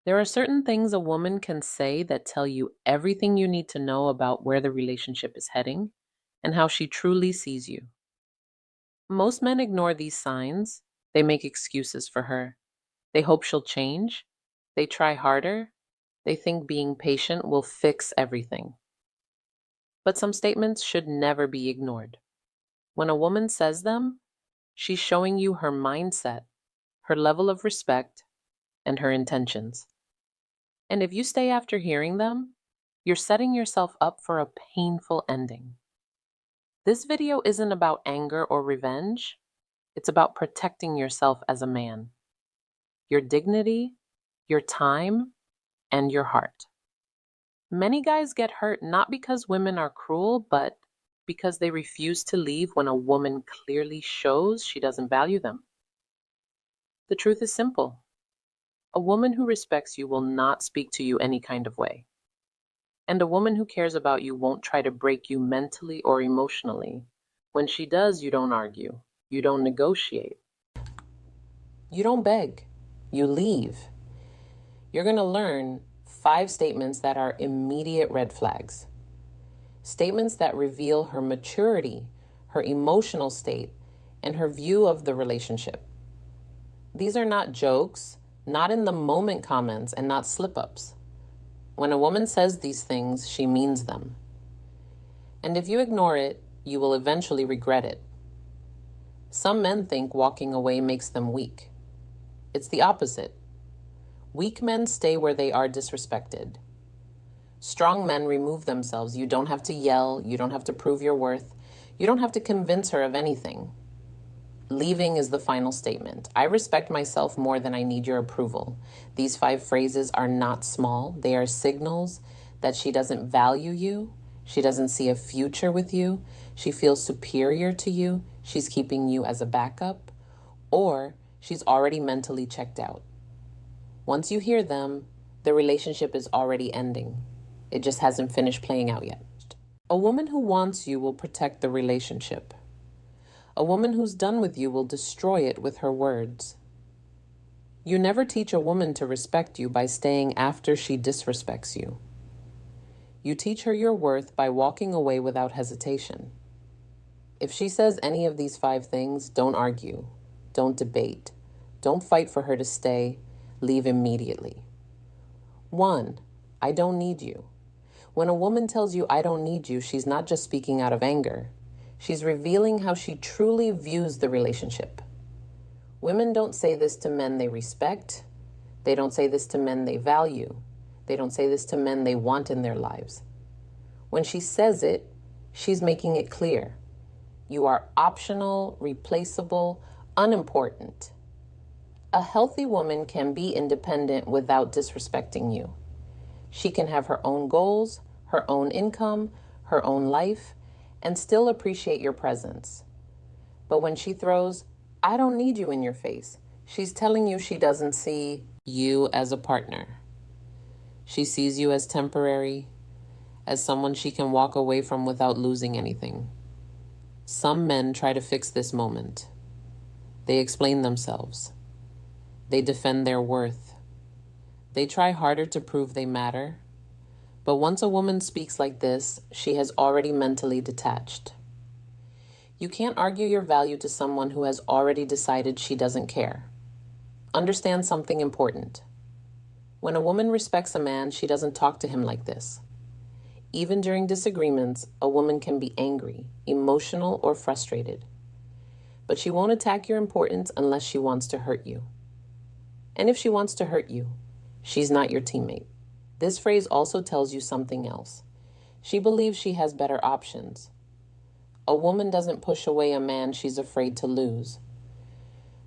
There are certain things a woman can say that tell you everything you need to know about where the relationship is heading and how she truly sees you. Most men ignore these signs. They make excuses for her. They hope she'll change. They try harder. They think being patient will fix everything. But some statements should never be ignored. When a woman says them, she's showing you her mindset, her level of respect, and her intentions. And if you stay after hearing them, you're setting yourself up for a painful ending. This video isn't about anger or revenge. It's about protecting yourself as a man, your dignity, your time, and your heart. Many guys get hurt not because women are cruel, but because they refuse to leave when a woman clearly shows she doesn't value them. The truth is simple. A woman who respects you will not speak to you any kind of way. And a woman who cares about you won't try to break you mentally or emotionally. When she does, you don't argue. You don't negotiate. You don't beg. You leave. You're going to learn 5 statements that are immediate red flags. Statements that reveal her maturity, her emotional state, and her view of the relationship. These are not jokes, not in the moment comments, and not slip ups. When a woman says these things, she means them. And if you ignore it, you will eventually regret it. Some men think walking away makes them weak. It's the opposite. Weak men stay where they are disrespected. Strong men remove themselves. You don't have to yell. You don't have to prove your worth. You don't have to convince her of anything. Leaving is the final statement. I respect myself more than I need your approval. These 5 phrases are not small. They are signals that she doesn't value you. She doesn't see a future with you. She feels superior to you. She's keeping you as a backup. Or she's already mentally checked out. Once you hear them, the relationship is already ending. It just hasn't finished playing out yet. A woman who wants you will protect the relationship. A woman who's done with you will destroy it with her words. You never teach a woman to respect you by staying after she disrespects you. You teach her your worth by walking away without hesitation. If she says any of these 5 things, don't argue, don't debate, don't fight for her to stay, leave immediately. 1, I don't need you. When a woman tells you I don't need you, she's not just speaking out of anger. She's revealing how she truly views the relationship. Women don't say this to men they respect. They don't say this to men they value. They don't say this to men they want in their lives. When she says it, she's making it clear. You are optional, replaceable, unimportant. A healthy woman can be independent without disrespecting you. She can have her own goals, her own income, her own life, and still appreciate your presence. But when she throws, I don't need you in your face, she's telling you she doesn't see you as a partner. She sees you as temporary, as someone she can walk away from without losing anything. Some men try to fix this moment. They explain themselves. They defend their worth. They try harder to prove they matter. But once a woman speaks like this, she has already mentally detached. You can't argue your value to someone who has already decided she doesn't care. Understand something important. When a woman respects a man, she doesn't talk to him like this. Even during disagreements, a woman can be angry, emotional, or frustrated. But she won't attack your importance unless she wants to hurt you. And if she wants to hurt you, she's not your teammate. This phrase also tells you something else. She believes she has better options. A woman doesn't push away a man she's afraid to lose.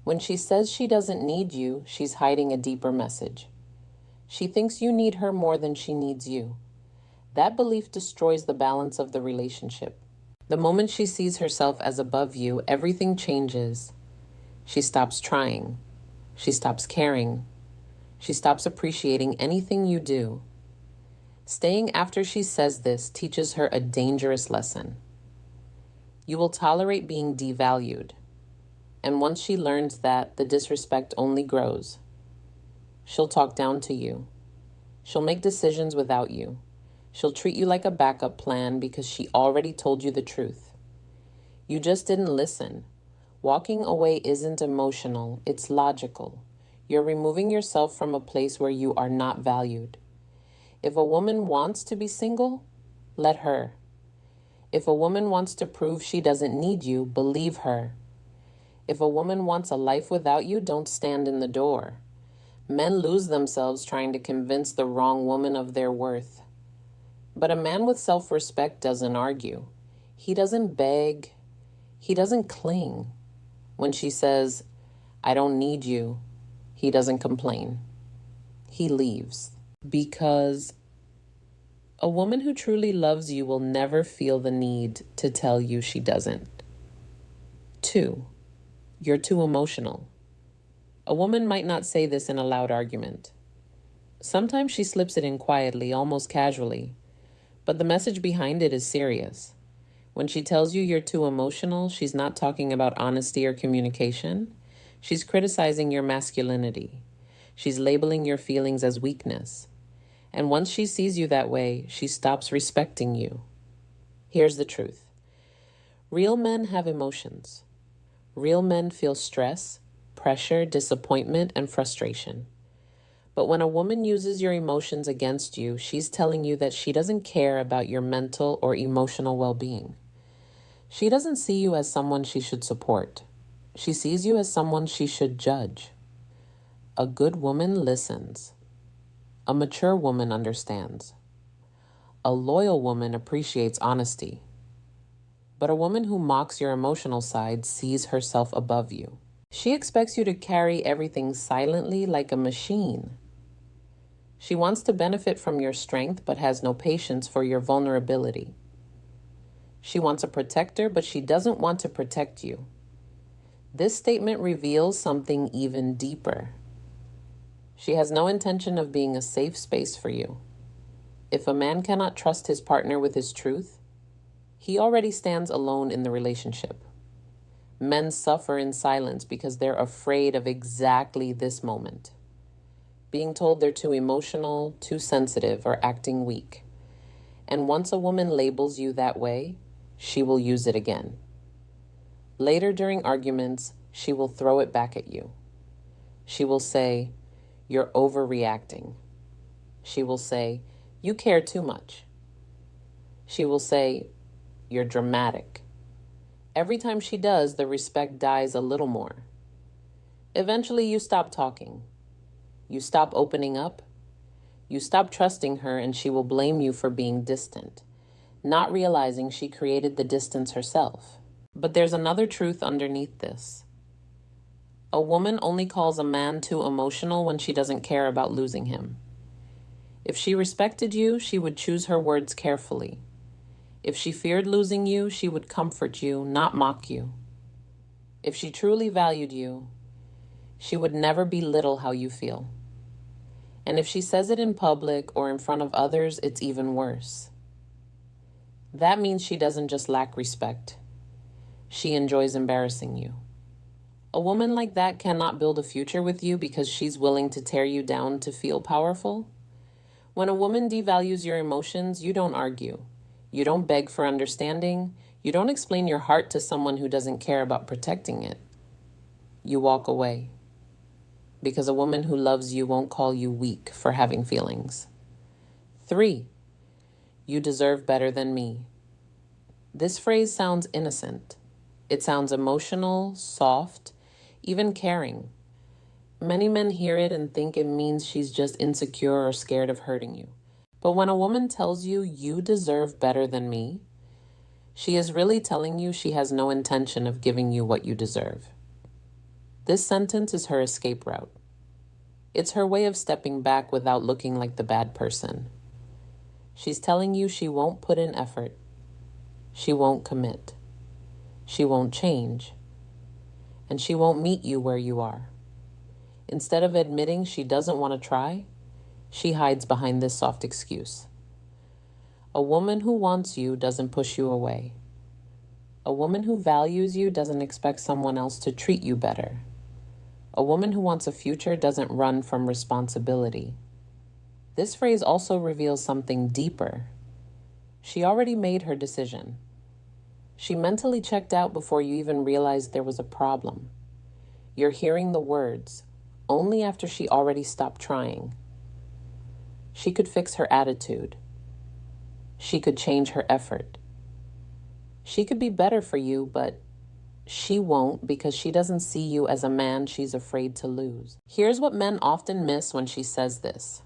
When she says she doesn't need you, she's hiding a deeper message. She thinks you need her more than she needs you. That belief destroys the balance of the relationship. The moment she sees herself as above you, everything changes. She stops trying. She stops caring. She stops appreciating anything you do. Staying after she says this teaches her a dangerous lesson. You will tolerate being devalued. And once she learns that, the disrespect only grows. She'll talk down to you. She'll make decisions without you. She'll treat you like a backup plan because she already told you the truth. You just didn't listen. Walking away isn't emotional, it's logical. You're removing yourself from a place where you are not valued. If a woman wants to be single, let her. If a woman wants to prove she doesn't need you, believe her. If a woman wants a life without you, don't stand in the door. Men lose themselves trying to convince the wrong woman of their worth. But a man with self-respect doesn't argue. He doesn't beg. He doesn't cling. When she says, "I don't need you," he doesn't complain. He leaves. Because a woman who truly loves you will never feel the need to tell you she doesn't. 2, you're too emotional. A woman might not say this in a loud argument. Sometimes she slips it in quietly, almost casually, but the message behind it is serious. When she tells you you're too emotional, she's not talking about honesty or communication. She's criticizing your masculinity. She's labeling your feelings as weakness. And once she sees you that way, she stops respecting you. Here's the truth. Real men have emotions. Real men feel stress, pressure, disappointment, and frustration. But when a woman uses your emotions against you, she's telling you that she doesn't care about your mental or emotional well-being. She doesn't see you as someone she should support. She sees you as someone she should judge. A good woman listens. A mature woman understands. A loyal woman appreciates honesty. But a woman who mocks your emotional side sees herself above you. She expects you to carry everything silently like a machine. She wants to benefit from your strength but has no patience for your vulnerability. She wants a protector, but she doesn't want to protect you. This statement reveals something even deeper. She has no intention of being a safe space for you. If a man cannot trust his partner with his truth, he already stands alone in the relationship. Men suffer in silence because they're afraid of exactly this moment. Being told they're too emotional, too sensitive, or acting weak. And once a woman labels you that way, she will use it again. Later during arguments, she will throw it back at you. She will say, "You're overreacting." She will say, "You care too much." She will say, "You're dramatic." Every time she does, the respect dies a little more. Eventually, you stop talking. You stop opening up. You stop trusting her, and she will blame you for being distant, not realizing she created the distance herself. But there's another truth underneath this. A woman only calls a man too emotional when she doesn't care about losing him. If she respected you, she would choose her words carefully. If she feared losing you, she would comfort you, not mock you. If she truly valued you, she would never belittle how you feel. And if she says it in public or in front of others, it's even worse. That means she doesn't just lack respect. She enjoys embarrassing you. A woman like that cannot build a future with you because she's willing to tear you down to feel powerful. When a woman devalues your emotions, you don't argue. You don't beg for understanding. You don't explain your heart to someone who doesn't care about protecting it. You walk away. Because a woman who loves you won't call you weak for having feelings. 3, you deserve better than me. This phrase sounds innocent. It sounds emotional, soft, even caring. Many men hear it and think it means she's just insecure or scared of hurting you. But when a woman tells you, "You deserve better than me," she is really telling you she has no intention of giving you what you deserve. This sentence is her escape route. It's her way of stepping back without looking like the bad person. She's telling you she won't put in effort. She won't commit. She won't change. And she won't meet you where you are. Instead of admitting she doesn't want to try, she hides behind this soft excuse. A woman who wants you doesn't push you away. A woman who values you doesn't expect someone else to treat you better. A woman who wants a future doesn't run from responsibility. This phrase also reveals something deeper. She already made her decision. She mentally checked out before you even realized there was a problem. You're hearing the words only after she already stopped trying. She could fix her attitude. She could change her effort. She could be better for you, but she won't because she doesn't see you as a man she's afraid to lose. Here's what men often miss when she says this.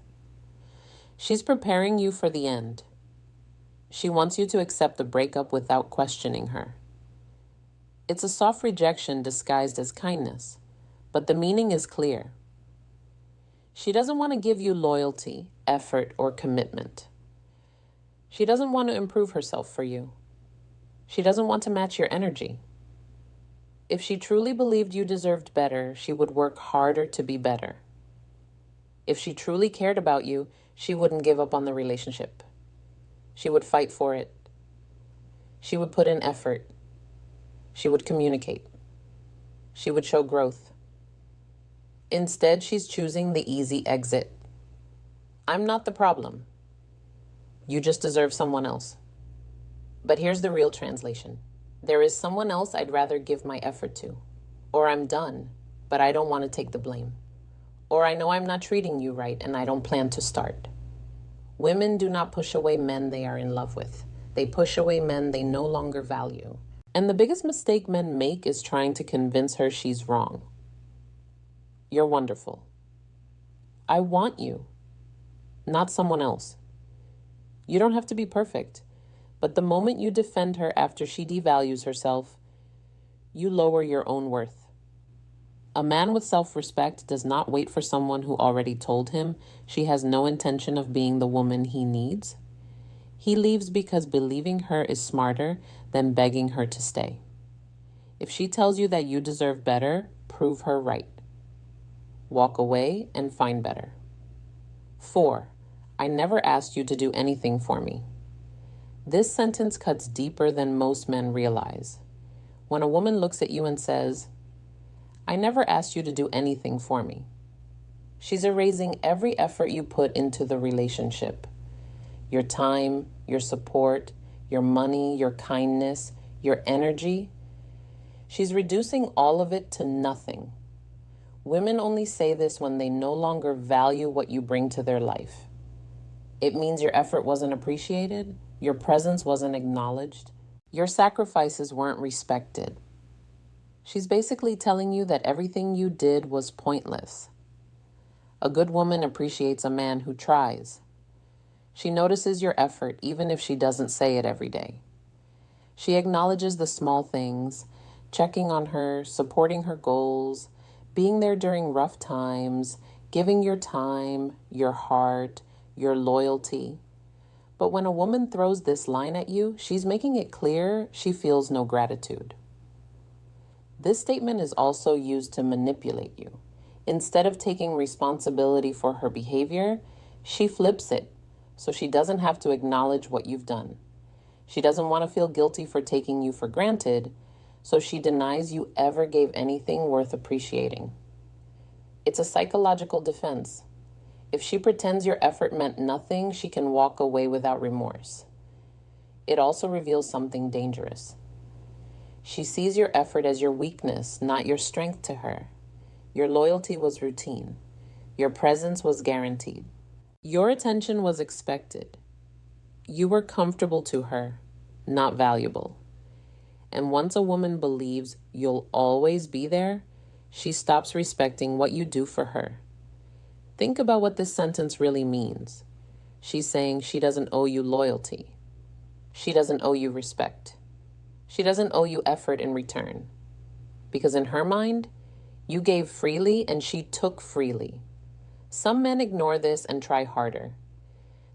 She's preparing you for the end. She wants you to accept the breakup without questioning her. It's a soft rejection disguised as kindness, but the meaning is clear. She doesn't want to give you loyalty, effort, or commitment. She doesn't want to improve herself for you. She doesn't want to match your energy. If she truly believed you deserved better, she would work harder to be better. If she truly cared about you, she wouldn't give up on the relationship. She would fight for it. She would put in effort. She would communicate. She would show growth. Instead, she's choosing the easy exit. I'm not the problem. You just deserve someone else. But here's the real translation. There is someone else I'd rather give my effort to. Or I'm done, but I don't want to take the blame. Or I know I'm not treating you right and I don't plan to start. Women do not push away men they are in love with. They push away men they no longer value. And the biggest mistake men make is trying to convince her she's wrong. You're wonderful. I want you, not someone else. You don't have to be perfect, but the moment you defend her after she devalues herself, you lower your own worth. A man with self-respect does not wait for someone who already told him she has no intention of being the woman he needs. He leaves because believing her is smarter than begging her to stay. If she tells you that you deserve better, prove her right. Walk away and find better. 4. I never asked you to do anything for me. This sentence cuts deeper than most men realize. When a woman looks at you and says, I never asked you to do anything for me, she's erasing every effort you put into the relationship. Your time, your support, your money, your kindness, your energy. She's reducing all of it to nothing. Women only say this when they no longer value what you bring to their life. It means your effort wasn't appreciated, your presence wasn't acknowledged, your sacrifices weren't respected. She's basically telling you that everything you did was pointless. A good woman appreciates a man who tries. She notices your effort even if she doesn't say it every day. She acknowledges the small things, checking on her, supporting her goals, being there during rough times, giving your time, your heart, your loyalty. But when a woman throws this line at you, she's making it clear she feels no gratitude. This statement is also used to manipulate you. Instead of taking responsibility for her behavior, she flips it so she doesn't have to acknowledge what you've done. She doesn't want to feel guilty for taking you for granted, so she denies you ever gave anything worth appreciating. It's a psychological defense. If she pretends your effort meant nothing, she can walk away without remorse. It also reveals something dangerous. She sees your effort as your weakness, not your strength to her. Your loyalty was routine. Your presence was guaranteed. Your attention was expected. You were comfortable to her, not valuable. And once a woman believes you'll always be there, she stops respecting what you do for her. Think about what this sentence really means. She's saying she doesn't owe you loyalty. She doesn't owe you respect. She doesn't owe you effort in return. Because in her mind, you gave freely and she took freely. Some men ignore this and try harder.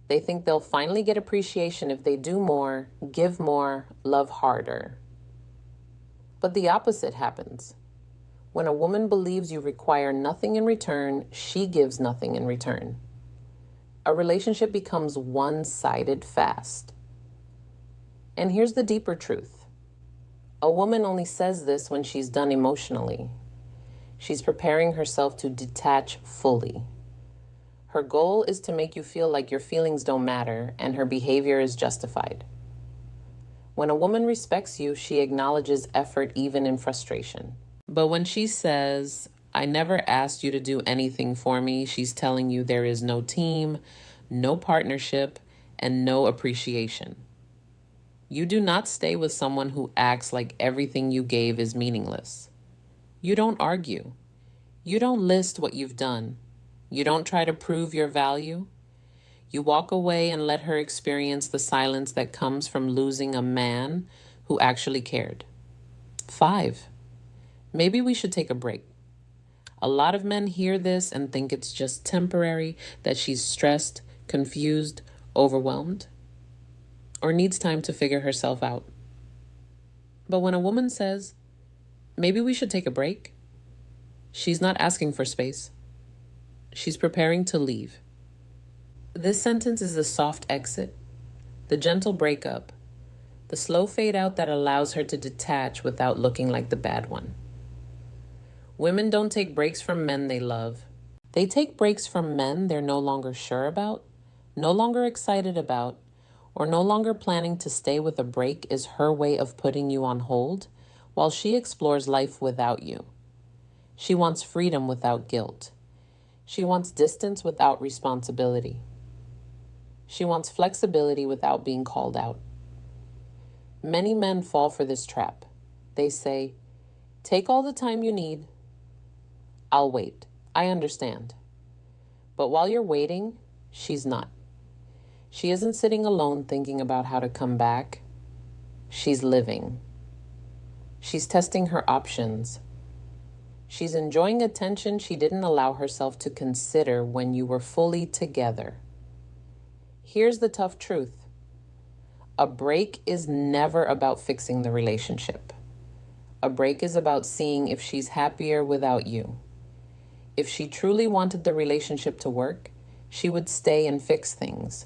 They think they'll finally get appreciation if they do more, give more, love harder. But the opposite happens. When a woman believes you require nothing in return, she gives nothing in return. A relationship becomes one-sided fast. And here's the deeper truth. A woman only says this when she's done emotionally. She's preparing herself to detach fully. Her goal is to make you feel like your feelings don't matter and her behavior is justified. When a woman respects you, she acknowledges effort even in frustration. But when she says, I never asked you to do anything for me, she's telling you there is no team, no partnership, and no appreciation. You do not stay with someone who acts like everything you gave is meaningless. You don't argue. You don't list what you've done. You don't try to prove your value. You walk away and let her experience the silence that comes from losing a man who actually cared. 5, maybe we should take a break. A lot of men hear this and think it's just temporary, that she's stressed, confused, overwhelmed, or needs time to figure herself out. But when a woman says, maybe we should take a break, she's not asking for space. She's preparing to leave. This sentence is the soft exit, the gentle breakup, the slow fade out that allows her to detach without looking like the bad one. Women don't take breaks from men they love. They take breaks from men they're no longer sure about, no longer excited about, or no longer planning to stay with. A break is her way of putting you on hold while she explores life without you. She wants freedom without guilt. She wants distance without responsibility. She wants flexibility without being called out. Many men fall for this trap. They say, take all the time you need. I'll wait. I understand. But while you're waiting, she's not. She isn't sitting alone thinking about how to come back. She's living. She's testing her options. She's enjoying attention she didn't allow herself to consider when you were fully together. Here's the tough truth. A break is never about fixing the relationship. A break is about seeing if she's happier without you. If she truly wanted the relationship to work, she would stay and fix things.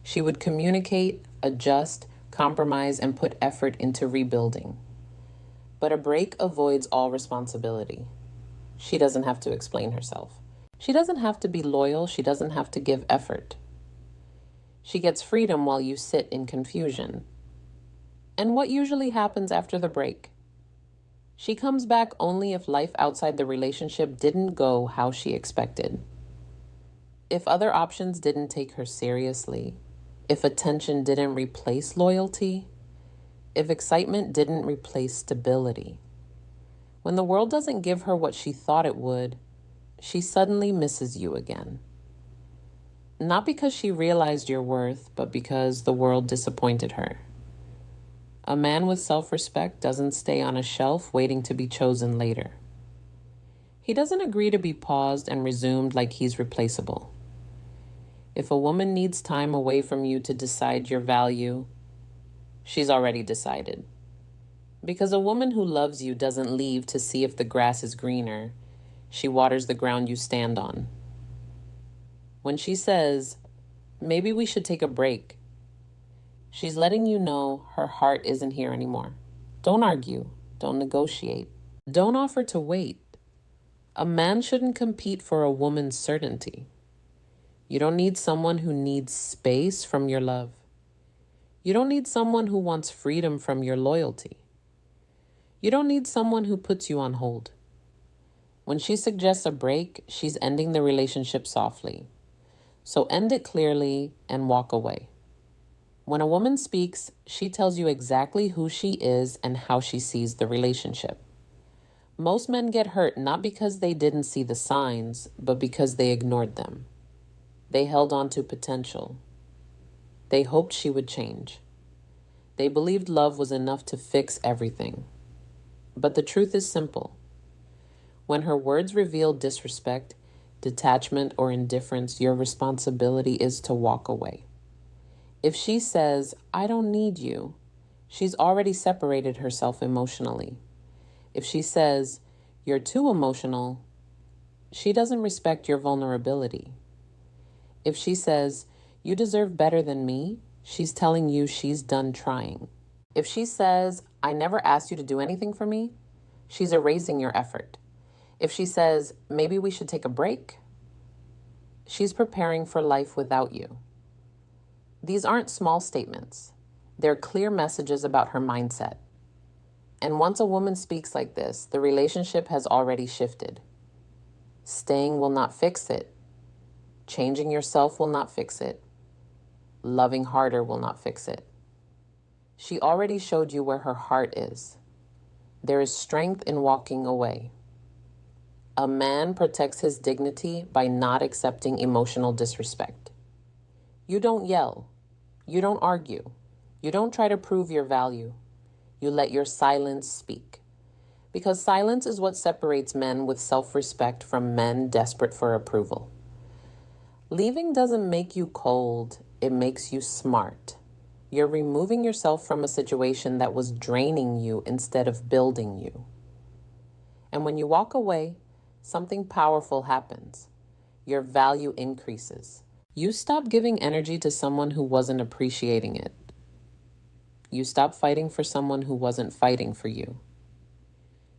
She would communicate, adjust, compromise, and put effort into rebuilding. But a break avoids all responsibility. She doesn't have to explain herself. She doesn't have to be loyal. She doesn't have to give effort. She gets freedom while you sit in confusion. And what usually happens after the break? She comes back only if life outside the relationship didn't go how she expected. If other options didn't take her seriously, if attention didn't replace loyalty, if excitement didn't replace stability. When the world doesn't give her what she thought it would, she suddenly misses you again. Not because she realized your worth, but because the world disappointed her. A man with self-respect doesn't stay on a shelf waiting to be chosen later. He doesn't agree to be paused and resumed like he's replaceable. If a woman needs time away from you to decide your value, she's already decided. Because a woman who loves you doesn't leave to see if the grass is greener. She waters the ground you stand on. When she says, maybe we should take a break, she's letting you know her heart isn't here anymore. Don't argue. Don't negotiate. Don't offer to wait. A man shouldn't compete for a woman's certainty. You don't need someone who needs space from your love. You don't need someone who wants freedom from your loyalty. You don't need someone who puts you on hold. When she suggests a break, she's ending the relationship softly. So end it clearly and walk away. When a woman speaks, she tells you exactly who she is and how she sees the relationship. Most men get hurt not because they didn't see the signs, but because they ignored them. They held on to potential. They hoped she would change. They believed love was enough to fix everything. But the truth is simple. When her words reveal disrespect, detachment, or indifference, your responsibility is to walk away. If she says, I don't need you, she's already separated herself emotionally. If she says, you're too emotional, she doesn't respect your vulnerability. If she says, you deserve better than me, she's telling you she's done trying. If she says, I never asked you to do anything for me, she's erasing your effort. If she says, maybe we should take a break, she's preparing for life without you. These aren't small statements. They're clear messages about her mindset. And once a woman speaks like this, the relationship has already shifted. Staying will not fix it. Changing yourself will not fix it. Loving harder will not fix it. She already showed you where her heart is. There is strength in walking away. A man protects his dignity by not accepting emotional disrespect. You don't yell. You don't argue. You don't try to prove your value. You let your silence speak. Because silence is what separates men with self-respect from men desperate for approval. Leaving doesn't make you cold. It makes you smart. You're removing yourself from a situation that was draining you instead of building you. And when you walk away, something powerful happens. Your value increases. You stop giving energy to someone who wasn't appreciating it. You stop fighting for someone who wasn't fighting for you.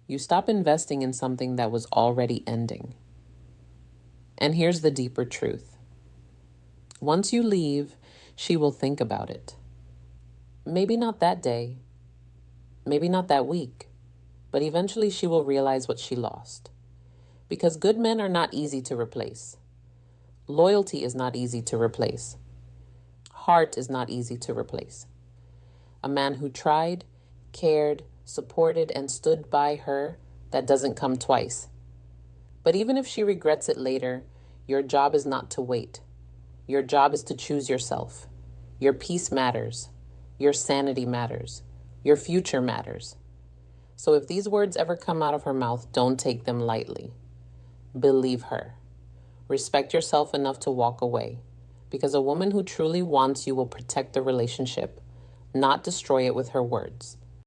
You stop investing in something that was already ending. And here's the deeper truth. Once you leave, she will think about it. Maybe not that day, maybe not that week, but eventually she will realize what she lost. Because good men are not easy to replace. Loyalty is not easy to replace. Heart is not easy to replace. A man who tried, cared, supported, and stood by her, that doesn't come twice. But even if she regrets it later, your job is not to wait. Your job is to choose yourself. Your peace matters. Your sanity matters. Your future matters. So if these words ever come out of her mouth, don't take them lightly. Believe her. Respect yourself enough to walk away. Because a woman who truly wants you will protect the relationship, not destroy it with her words.